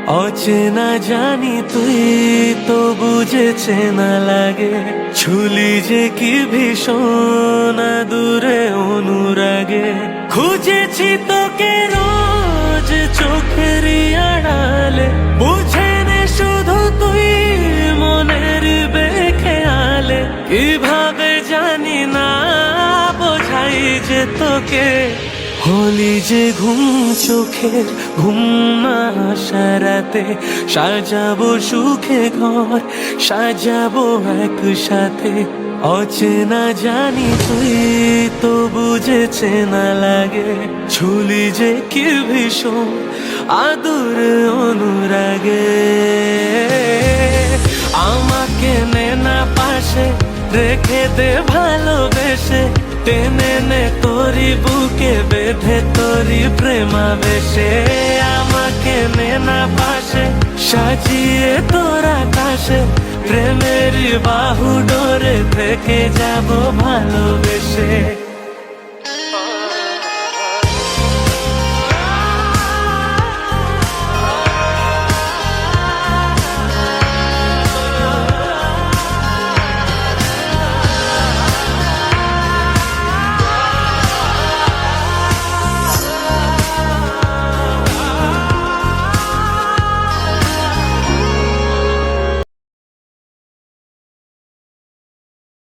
অচেনা জানি তুই তো বুঝেছে না লাগে, ছুলি যে কি ভীষণ দূরে অনুরাগে। খুঁজেছি তোকে রোজ চোখের আড়ালে, বুঝে নে শুধু তুই মনের বেখেয়ালে। কিভাবে জানি না বোঝাই যে তোকে, হলি যে ঘুম চোখের ঘুম না আসা রাতে। সাজাবো সুখে ঘর, সাজাবো একসাথে। অচেনা জানি তুই তো বুঝেছে না লাগে, ছুলি যে কি ভীষণ আদর অনুরাগে। আমাকে নে না পাশে, রেখে দে ভালোবেসে। টেনে নে তোরি বুকে বেঁধে তোরি প্রেমাবেশে। আমাকে নে না পাশে, সাজিয়ে তোর আকাশে। প্রেমের বাহু ডোরে থেকে যাব ভালোবেসে।